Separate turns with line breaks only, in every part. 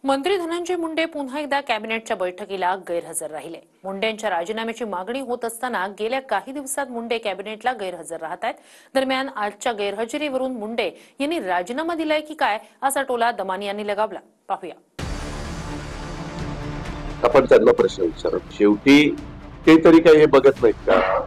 मंत्री धनंजय मुंडे पुन्हा एकदा कॅबिनेटच्या बैठकीला गैरहजर राहिले। मुंडेंच्या राजीनाम्याची मागणी होत असताना गेल्या काही दिवसात मुंडे कॅबिनेटला गैरहजर राहत आहेत। दरम्यान आजच्या गैरहजेरीवरून मुंडे यांनी राजीनामा दिलाय की काय असा टोला दमानी यांनी लगावला। पाहूया।
आपण त्यांना प्रश्न विचारू, शेवटी ते तरी काही हे बघत नाहीत का?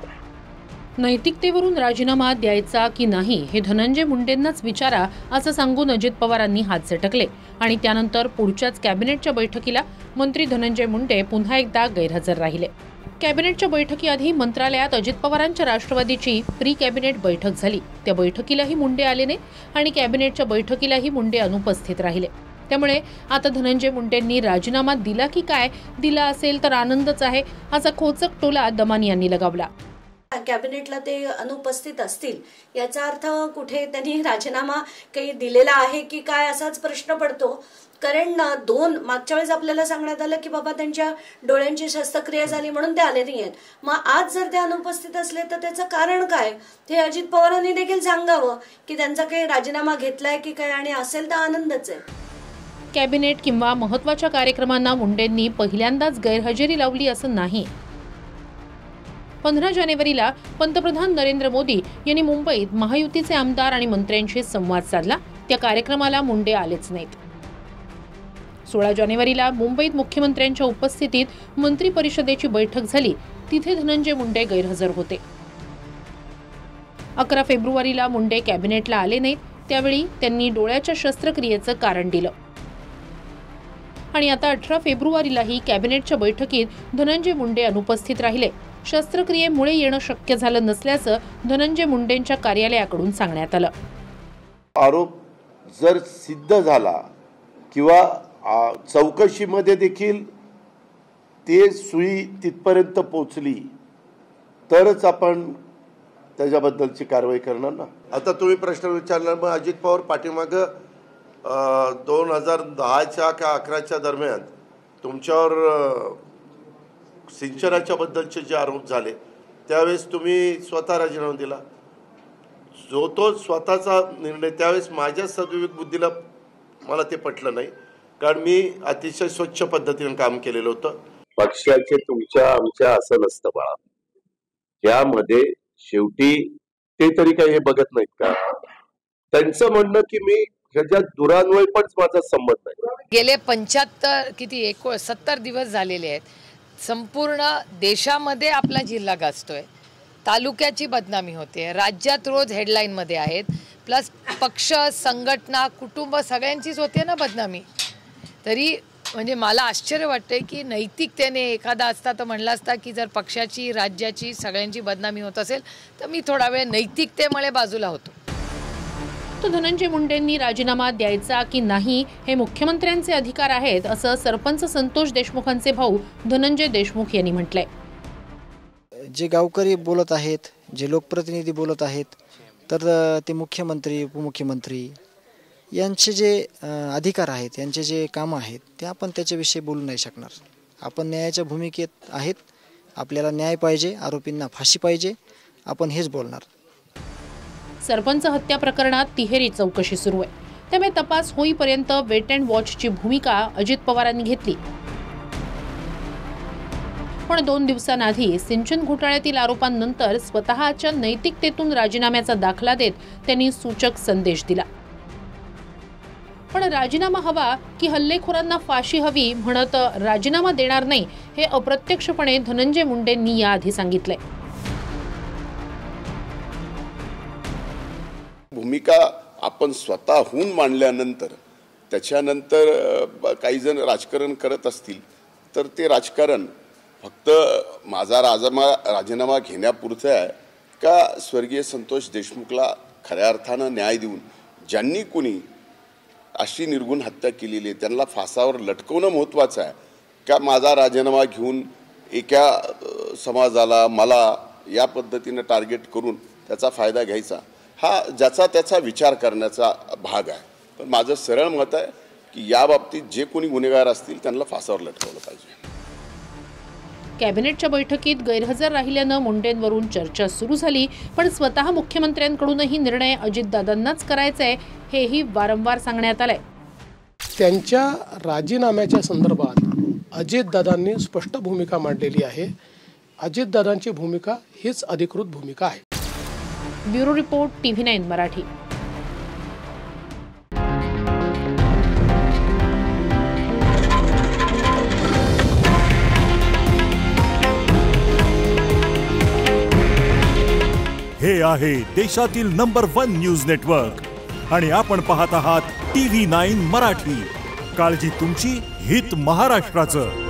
नैतिकतेवरून राजीनामा द्यायचा की नाही हे धनंजय मुंडेंनाच विचारा असं सांगून अजित पवारांनी हात झटकले आणि त्यानंतर पुढच्याच कॅबिनेटच्या बैठकीला मंत्री धनंजय मुंडे पुन्हा एकदा गैरहजर राहिले। कॅबिनेटच्या बैठकीआधी मंत्रालयात अजित पवारांच्या राष्ट्रवादीची प्री कॅबिनेट बैठक झाली। त्या बैठकीलाही मुंडे आले नाही आणि कॅबिनेटच्या बैठकीलाही मुंडे अनुपस्थित राहिले। त्यामुळे आता धनंजय मुंडेंनी राजीनामा दिला की काय, दिला असेल तर आनंदच आहे असा खोचक टोला दमानी यांनी लगावला।
कॅबिनेटला ते अनुपस्थित असतील याचा अर्थ कुठे त्यांनी राजीनामा काही दिलेला आहे की काय असाच प्रश्न पडतो। कारण मागच्या वेळेस आपल्याला सांगण्यात आलं की बाबा त्यांच्या डोळ्यांची शस्त्रक्रिया झाली म्हणून ते आले नाहीयेत। मग आज जर ते अनुपस्थित असले तर त्याचं कारण काय हे अजित पवारांनी देखील सांगावं की त्यांचा काही राजीनामा घेतलाय की काय, आणि असेल तर आनंदच आहे।
कॅबिनेट किंवा महत्त्वाच्या कार्यक्रमांना मुंडेंनी पहिल्यांदाच गैरहजेरी लावली असं नाही। 15 जानेवारीला पंतप्रधान नरेंद्र मोदी यांनी मुंबईत महायुतीचे आमदार आणि मंत्र्यांशी संवाद साधला। त्या कार्यक्रमाला मुंडे आलेच नाहीत। 16 जानेवारीला मुंबईत मुख्यमंत्र्यांच्या उपस्थितीत मंत्री परिषदेची बैठक झाली, तिथे धनंजय मुंडे गैरहजर होते। 11 फेब्रुवारीला मुंडे कॅबिनेटला आले नाहीत, त्यावेळी त्यांनी डोळ्याच्या शस्त्रक्रियेचं कारण दिलं आणि आता 18 फेब्रुवारीलाही कॅबिनेटच्या बैठकीत धनंजय मुंडे अनुपस्थित राहिले। शस्त्रक्रियेमुळे येणं शक्य झालं नसल्याचं धनंजय मुंडेंच्या कार्यालयाकडून सांगण्यात आलं।
आरोप जर सिद्ध झाला किंवा चौकशीमध्ये देखील ते सुई तिथपर्यंत पोहोचली तरच आपण त्याच्याबद्दलची कारवाई करणार ना। आता तुम्ही प्रश्न विचारला, मग अजित पवार पाठीमागं 2010च्या का 11च्या दरम्यान तुमच्यावर सिंचनाच्या बद्दलचे जे आरोप झाले त्यावेळेस तुम्ही स्वतः राजीनामा दिला। जो तो स्वतःचा निर्णय, त्यावेळेस माझ्या सद्विवेक बुद्धीला मला ते पटलं नाही, कारण मी अतिशय स्वच्छ पद्धतीने काम केलेलं होतं। पक्षाचे तुमच्या आमच्या असं नसतं बाळा, यामध्ये शेवटी ते तरी काही हे बघत नाहीत का? त्यांचं म्हणणं की मी ह्याच्यात दुरान्वय पण माझा संबंध नाही।
गेले 70 दिवस झालेले आहेत। संपूर्ण देशामध्ये आपला जिल्हा गाजतोय, तालुक्याची बदनामी होते, राज्यात रोज हेडलाईन मध्ये आहेत, प्लस पक्ष संघटना कुटुंब सगळ्यांचीच होते ना बदनामी। तरी म्हणजे मला आश्चर्य वाटते की नैतिकतेने एखादा असता तर म्हणला असता की जर पक्षाची राज्याची सगळ्यांची बदनामी होत असेल तर मी थोडा वेळ नैतिकतेमुळे बाजूला होतो।
तो धनंजय मुंडेंनी राजीनामा द्यायचा की नाही हे मुख्यमंत्र्यांचे अधिकार आहेत असं सरपंच संतोष देशमुखांचे भाऊ धनंजय देशमुख यांनी म्हटलंय।
जे गावकरी बोलत आहेत, जे लोकप्रतिनिधी बोलत आहेत, तर ते मुख्यमंत्री उपमुख्यमंत्री यांचे जे अधिकार आहेत, यांचे जे कामं आहेत, ते आपण त्याच्याविषयी बोलू नाही शकणार। आपण न्यायाच्या भूमिकेत आहेत, आपल्याला न्याय पाहिजे, आरोपींना फाशी पाहिजे, आपण हेच बोलणार।
सरपंच हत्या प्रकरणात तिहेरी चौकशी सुरू आहे, त्यामुळे तपास होईपर्यंत वेट अँड वॉचची भूमिका अजित पवारांनी घेतली। पण 2 दिवसांआधी सिंचन घोटाळ्यातील आरोपांनंतर स्वतःच्या नैतिकतेतून राजीनाम्याचा दाखला देत त्यांनी सूचक संदेश दिला। पण राजीनामा हवा की हल्लेखोरांना फाशी हवी म्हणत राजीनामा देणार नाही हे अप्रत्यक्षपणे धनंजय मुंडेंनी याआधी सांगितलंय।
भूमिका आपण स्वतःहून मांडल्यानंतर त्याच्यानंतर काही जण राजकारण करत असतील तर ते राजकारण फक्त माझा राजीनामा घेण्यापुरतं आहे का स्वर्गीय संतोष देशमुखला खऱ्या अर्थानं न्याय देऊन ज्यांनी कुणी अशी निर्गुण हत्या केलेली आहे त्यांना फासावर लटकवणं महत्त्वाचं आहे का माझा राजीनामा घेऊन एका समाजाला मला या पद्धतीनं टार्गेट करून त्याचा फायदा घ्यायचा, हा ज्याचा त्याचा विचार करण्याचा भाग आहे। पण माझं सरळ मत आहे की या बाबतीत जे कोणी गुन्हेगार असतील त्यांना फासावर लटकवलं पाहिजे।
कॅबिनेटच्या बैठकीत गैरहजर राहिल्यानं मुंडेंवरून चर्चा सुरू झाली, पण स्वतः मुख्यमंत्र्यांकडूनही निर्णय अजितदादांनाच करायचा आहे हेही वारंवार सांगण्यात आलंय।
त्यांच्या राजीनाम्याच्या संदर्भात अजितदादांनी स्पष्ट भूमिका मांडलेली आहे. अजितदादांची भूमिका हीच अधिकृत भूमिका आहे.
Bureau report TV9 Marathi.
हे आहे देशातील नंबर 1 न्यूज नेटवर्क आणि आपण पाहत आहात TV9 मराठी. काळजी तुमची, हित महाराष्ट्राचं.